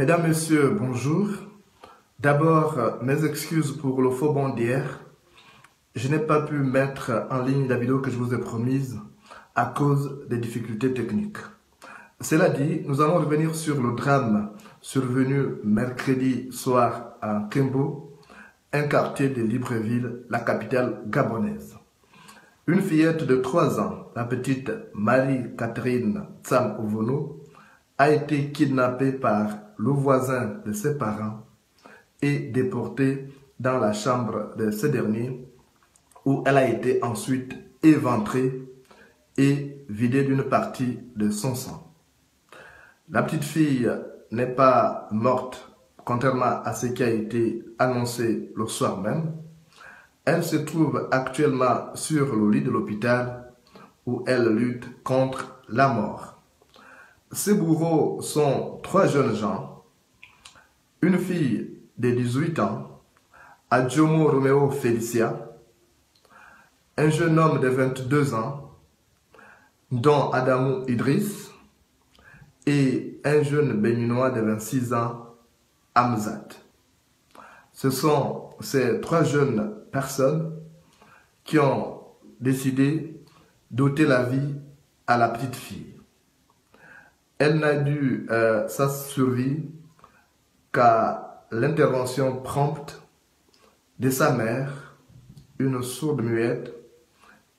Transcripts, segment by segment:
Mesdames, Messieurs, bonjour. D'abord, mes excuses pour le faux bond d'hier. Je n'ai pas pu mettre en ligne la vidéo que je vous ai promise à cause des difficultés techniques. Cela dit, nous allons revenir sur le drame survenu mercredi soir à Kembo, un quartier de Libreville, la capitale gabonaise. Une fillette de 3 ans, la petite Marie-Catherine Tsam Ovono, a été kidnappée par le voisin de ses parents et déportée dans la chambre de ce dernier où elle a été ensuite éventrée et vidée d'une partie de son sang. La petite fille n'est pas morte, contrairement à ce qui a été annoncé le soir même. Elle se trouve actuellement sur le lit de l'hôpital où elle lutte contre la mort. Ses bourreaux sont 3 jeunes gens, une fille de 18 ans, Adjomo Romeo Felicia, un jeune homme de 22 ans, dont Adamou Idriss, et un jeune béninois de 26 ans, Hamzat. Ce sont ces 3 jeunes personnes qui ont décidé d'ôter la vie à la petite fille. Elle n'a dû sa survie qu'à l'intervention prompte de sa mère, une sourde muette,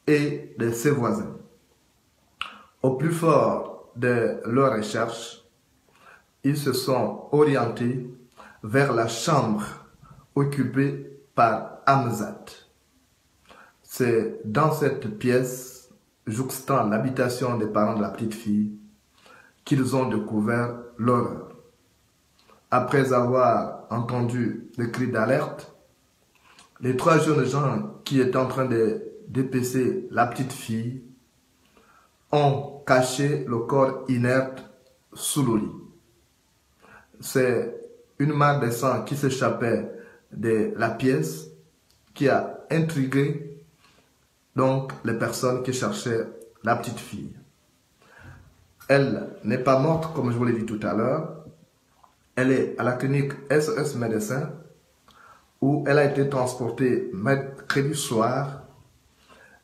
et de ses voisins. Au plus fort de leurs recherches, ils se sont orientés vers la chambre occupée par Hamzat. C'est dans cette pièce, jouxtant l'habitation des parents de la petite fille, qu'ils ont découvert l'horreur. Après avoir entendu des cris d'alerte, les 3 jeunes gens qui étaient en train de dépecer la petite fille ont caché le corps inerte sous le lit. C'est une marque de sang qui s'échappait de la pièce qui a intrigué donc les personnes qui cherchaient la petite fille. Elle n'est pas morte, comme je vous l'ai dit tout à l'heure. Elle est à la clinique SOS Médecins où elle a été transportée mercredi soir.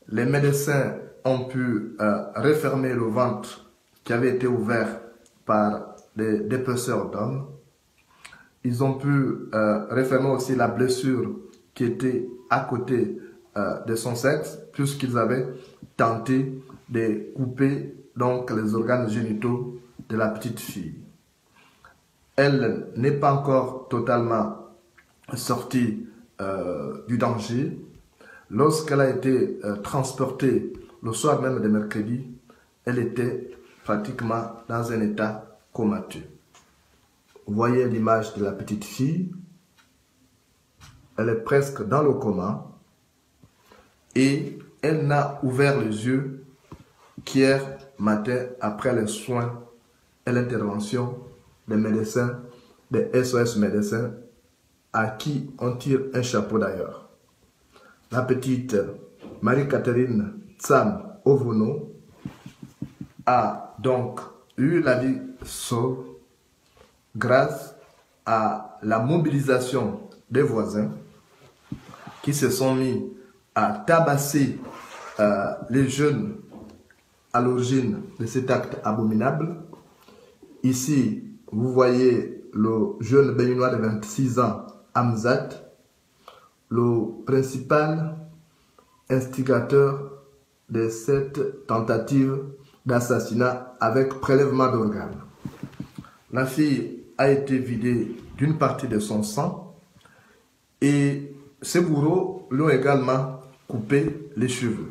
Les médecins ont pu refermer le ventre qui avait été ouvert par des dépeceurs d'hommes. Ils ont pu refermer aussi la blessure qui était à côté de son sexe, puisqu'ils avaient tenté de couper donc les organes génitaux de la petite fille. Elle n'est pas encore totalement sortie du danger. Lorsqu'elle a été transportée le soir même de mercredi, elle était pratiquement dans un état comateux. Vous voyez l'image de la petite fille. Elle est presque dans le coma et elle n'a ouvert les yeux qu'hier matin après les soins et l'intervention des médecins, des SOS médecins, à qui on tire un chapeau d'ailleurs. La petite Marie-Catherine Tsam Ovono a donc eu la vie sauve grâce à la mobilisation des voisins qui se sont mis à tabasser les jeunes à l'origine de cet acte abominable. Ici, vous voyez le jeune béninois de 26 ans, Hamzat, le principal instigateur de cette tentative d'assassinat avec prélèvement d'organes. La fille a été vidée d'une partie de son sang et ses bourreaux lui ont également coupé les cheveux.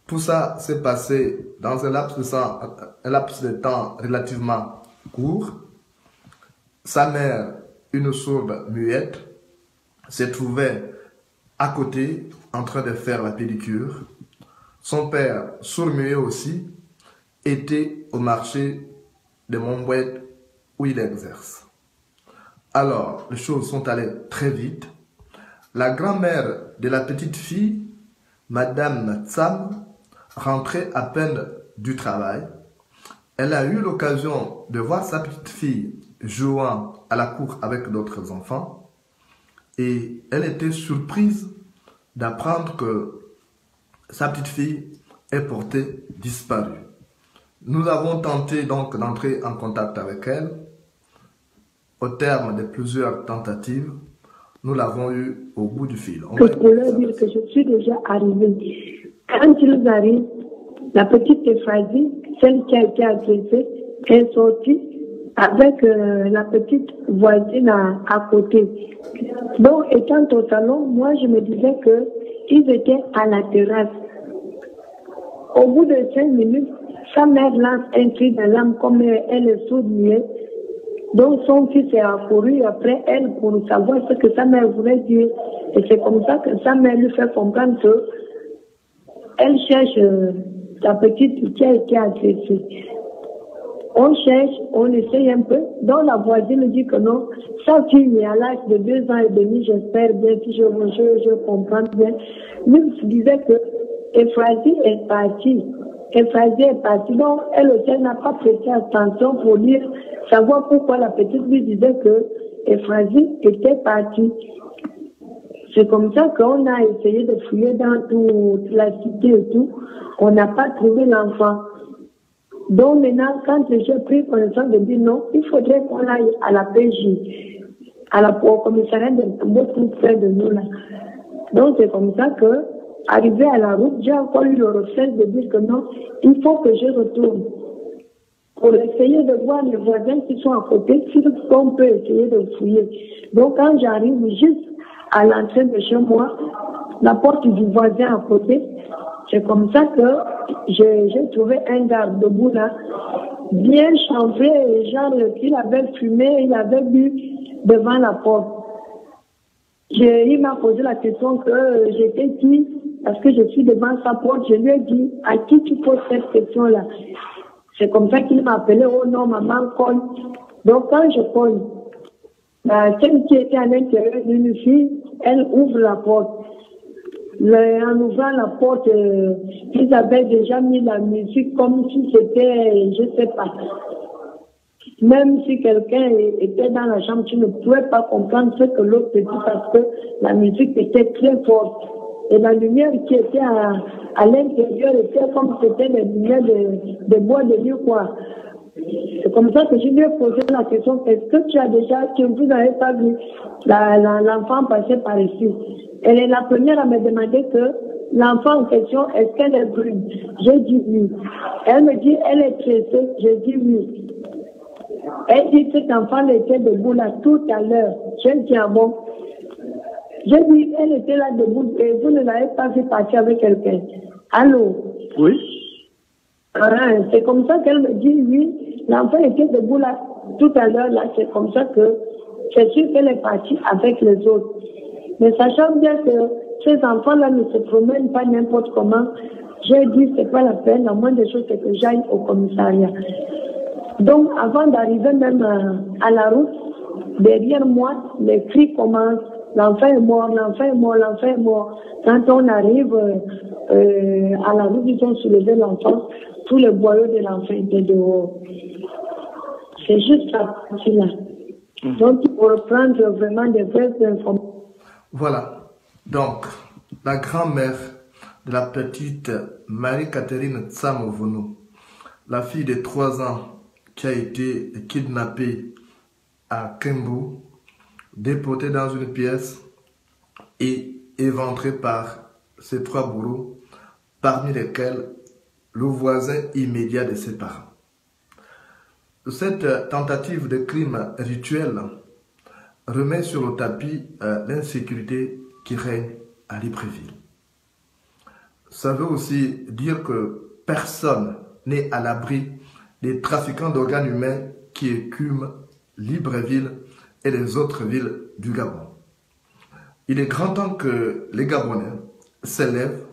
Tout ça s'est passé dans un laps de temps relativement court. Sa mère, une sourde muette, se trouvait à côté en train de faire la pédicure. Son père, sourd-muet aussi, était au marché de Montbouet où il exerce. Alors, les choses sont allées très vite. La grand-mère de la petite fille, Madame Tsam, rentrait à peine du travail. Elle a eu l'occasion de voir sa petite fille jouant à la cour avec d'autres enfants et elle était surprise d'apprendre que sa petite fille est portée disparue. Nous avons tenté donc d'entrer en contact avec elle. Au terme de plusieurs tentatives, nous l'avons eu au bout du fil. Pour leur dire que je suis déjà arrivée. Quand ils arrivent, la petite Ephrasie, celle qui a été agressée, est sortie avec la petite voisine à côté. Donc, étant au salon, moi, je me disais qu'ils étaient à la terrasse. Au bout de 5 minutes, sa mère lance un cri d'alarme comme elle est sourde-muette. Donc, son fils est accouru après elle pour savoir ce que sa mère voulait dire. Et c'est comme ça que sa mère lui fait comprendre que elle cherche la petite qui a été agressée. On cherche, on essaye un peu. Donc la voisine dit que non, sa fille est à l'âge de 2 ans et demi, j'espère bien, si je comprends bien. Lui disait que Ephrasie est partie. Ephrasie est partie. Donc elle aussi n'a pas prêté attention pour dire, savoir pourquoi la petite lui disait que Ephrasie était partie. C'est comme ça qu'on a essayé de fouiller dans toute la cité et tout. On n'a pas trouvé l'enfant. Donc maintenant, quand j'ai pris connaissance de dire non, il faudrait qu'on aille à la PJ, au commissariat de Tambo tout près de nous là. Donc c'est comme ça que, arrivé à la route, j'ai encore eu le réflexe de dire que non, il faut que je retourne. Pour essayer de voir les voisins qui sont à côté, si on peut essayer de fouiller. Donc quand j'arrive juste à l'entrée de chez moi, la porte du voisin à côté, c'est comme ça que j'ai trouvé un garde debout là, bien chambré, genre il avait fumé, il avait bu devant la porte. Il m'a posé la question que j'étais qui, parce que je suis devant sa porte, je lui ai dit, à qui tu poses cette question-là? C'est comme ça qu'il m'a appelé, oh non, maman, colle. Donc quand je colle, celle qui était à l'intérieur d'une fille, elle ouvre la porte. En ouvrant la porte, ils avaient déjà mis la musique comme si c'était, je sais pas. Même si quelqu'un était dans la chambre, tu ne pouvais pas comprendre ce que l'autre te dit parce que la musique était très forte. Et la lumière qui était à l'intérieur était comme si c'était des lumières de bois de nuit, quoi. C'est comme ça que je lui ai posé la question, est-ce que tu as déjà, vous n'avez pas vu l'enfant passer par ici? Elle est la première à me demander que l'enfant en question, est-ce qu'elle est brune? J'ai dit oui. Elle me dit, elle est tressée. J'ai dit oui. Elle dit que cet enfant était debout là tout à l'heure. J'ai dit ah bon. J'ai dit, elle était là debout et vous ne l'avez pas vu partir avec quelqu'un. Allô? Oui. C'est comme ça qu'elle me dit oui. L'enfant était debout là tout à l'heure là. C'est comme ça que c'est sûr qu'elle est partie avec les autres. Mais sachant bien que ces enfants-là ne se promènent pas n'importe comment, j'ai dit c'est pas la peine, la moindre des choses c'est que j'aille au commissariat. Donc avant d'arriver même à la route, derrière moi, les cris commencent, l'enfant est mort, l'enfant est mort, l'enfant est mort. Quand on arrive à la route, ils ont soulevé l'enfant, tous les boyaux de l'enfant étaient dehors. C'est juste ça, là. Donc il faut reprendre vraiment des vraies informations. Voilà, donc la grand-mère de la petite Marie-Catherine Tsamovono, la fille de 3 ans qui a été kidnappée à Kembu, déportée dans une pièce et éventrée par ses 3 bourreaux, parmi lesquels le voisin immédiat de ses parents. Cette tentative de crime rituel remet sur le tapis l'insécurité qui règne à Libreville. Ça veut aussi dire que personne n'est à l'abri des trafiquants d'organes humains qui écument Libreville et les autres villes du Gabon. Il est grand temps que les Gabonais s'élèvent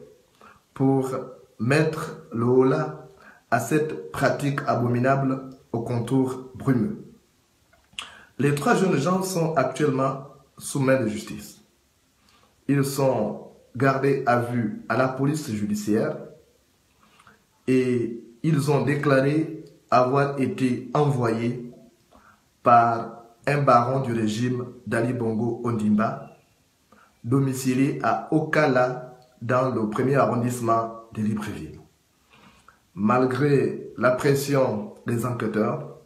pour mettre le holà à cette pratique abominable au contour brumeux. Les 3 jeunes gens sont actuellement sous main de justice. Ils sont gardés à vue à la police judiciaire et ils ont déclaré avoir été envoyés par un baron du régime d'Ali Bongo Ondimba, domicilié à Okala dans le premier arrondissement de Libreville. Malgré la pression des enquêteurs,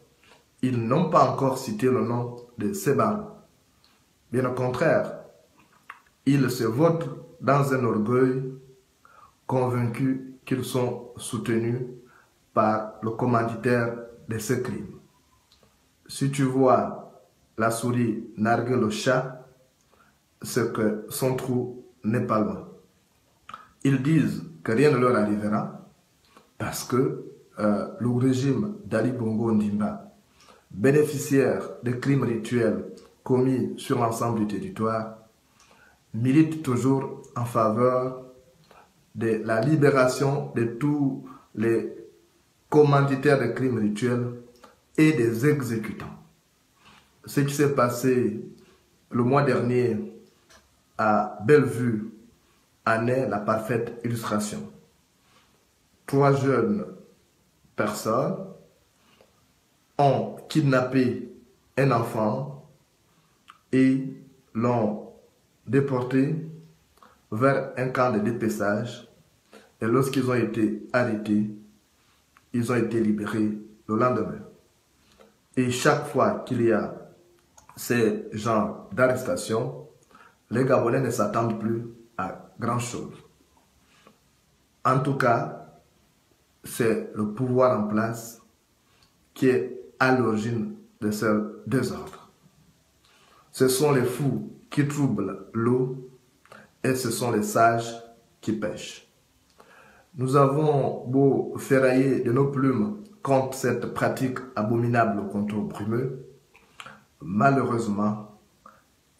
ils n'ont pas encore cité le nom de ces barons. Bien au contraire, ils se votent dans un orgueil, convaincus qu'ils sont soutenus par le commanditaire de ce crime. Si tu vois la souris narguer le chat, c'est que son trou n'est pas loin. Ils disent que rien ne leur arrivera parce que le régime d'Ali Bongo Ondimba, bénéficiaire de crimes rituels commis sur l'ensemble du territoire, milite toujours en faveur de la libération de tous les commanditaires de crimes rituels et des exécutants. Ce qui s'est passé le mois dernier à Bellevue en est la parfaite illustration. 3 jeunes personnes ont kidnappé un enfant et l'ont déporté vers un camp de dépeçage. Et lorsqu'ils ont été arrêtés, ils ont été libérés le lendemain. Et chaque fois qu'il y a ces genres d'arrestation, les Gabonais ne s'attendent plus à grand-chose. En tout cas, c'est le pouvoir en place qui est à l'origine de ce désordre. Ce sont les fous qui troublent l'eau et ce sont les sages qui pêchent. Nous avons beau ferrailler de nos plumes contre cette pratique abominable au contour brumeux, malheureusement,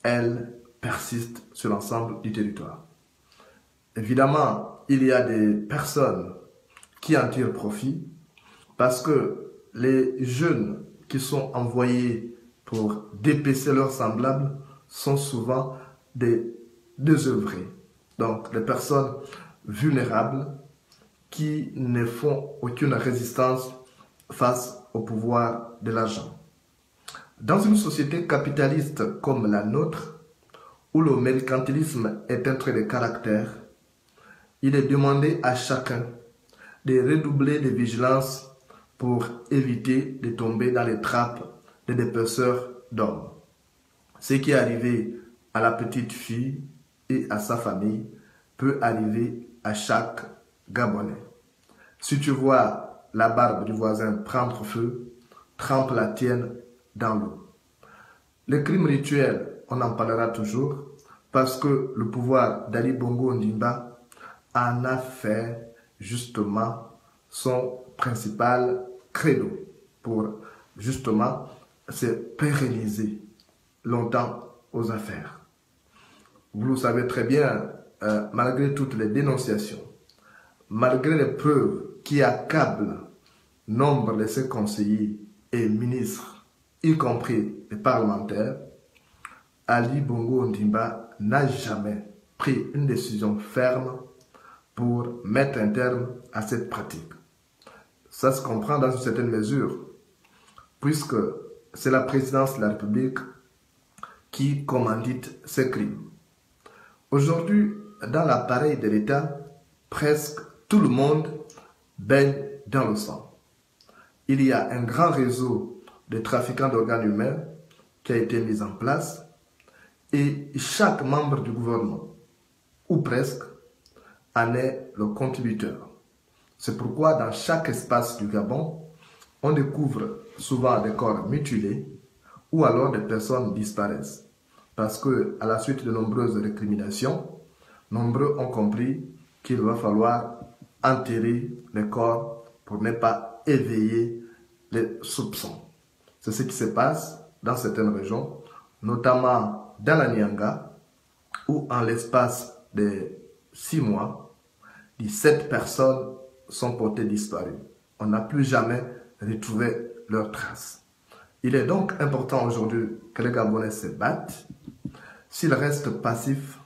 elle persiste sur l'ensemble du territoire. Évidemment, il y a des personnes qui en tirent profit parce que les jeunes qui sont envoyés pour dépecer leurs semblables sont souvent des désœuvrés, donc des personnes vulnérables qui ne font aucune résistance face au pouvoir de l'argent. Dans une société capitaliste comme la nôtre, où le mercantilisme est un trait de caractère, il est demandé à chacun de redoubler de vigilance pour éviter de tomber dans les trappes des dépeceurs d'hommes. Ce qui est arrivé à la petite fille et à sa famille peut arriver à chaque Gabonais. Si tu vois la barbe du voisin prendre feu, trempe la tienne dans l'eau. Les crimes rituels, on en parlera toujours parce que le pouvoir d'Ali Bongo Ondimba en a fait justement son principal credo pour justement se pérenniser longtemps aux affaires. Vous le savez très bien, malgré toutes les dénonciations, malgré les preuves qui accablent nombre de ses conseillers et ministres, y compris les parlementaires, Ali Bongo Ondimba n'a jamais pris une décision ferme pour mettre un terme à cette pratique. Ça se comprend dans une certaine mesure, puisque c'est la présidence de la République qui commandite ces crimes. Aujourd'hui, dans l'appareil de l'État, presque tout le monde baigne dans le sang. Il y a un grand réseau de trafiquants d'organes humains qui a été mis en place et chaque membre du gouvernement, ou presque, en est le contributeur. C'est pourquoi dans chaque espace du Gabon, on découvre souvent des corps mutilés ou alors des personnes disparaissent. Parce que, à la suite de nombreuses récriminations, nombreux ont compris qu'il va falloir enterrer les corps pour ne pas éveiller les soupçons. C'est ce qui se passe dans certaines régions, notamment dans la Nyanga, où en l'espace de 6 mois, 17 personnes sont portées disparues. On n'a plus jamais retrouvé leurs traces. Il est donc important aujourd'hui que les Gabonais se battent. S'ils restent passifs,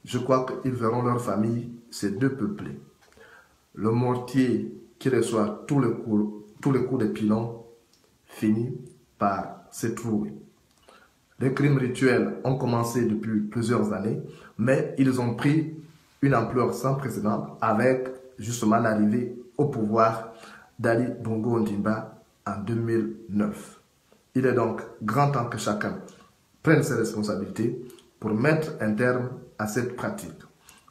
je crois qu'ils verront leur famille se dépeuplée. Le mortier qui reçoit tous les coups de pilon finit par ces trouées. Les crimes rituels ont commencé depuis plusieurs années, mais ils ont pris une ampleur sans précédent avec justement l'arrivée au pouvoir d'Ali Bongo Ondimba en 2009. Il est donc grand temps que chacun prenne ses responsabilités pour mettre un terme à cette pratique.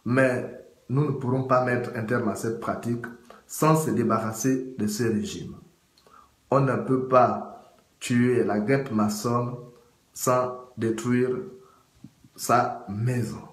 Mais nous ne pourrons pas mettre un terme à cette pratique sans se débarrasser de ce régime. On ne peut pas tuer la guêpe maçonne sans détruire sa maison.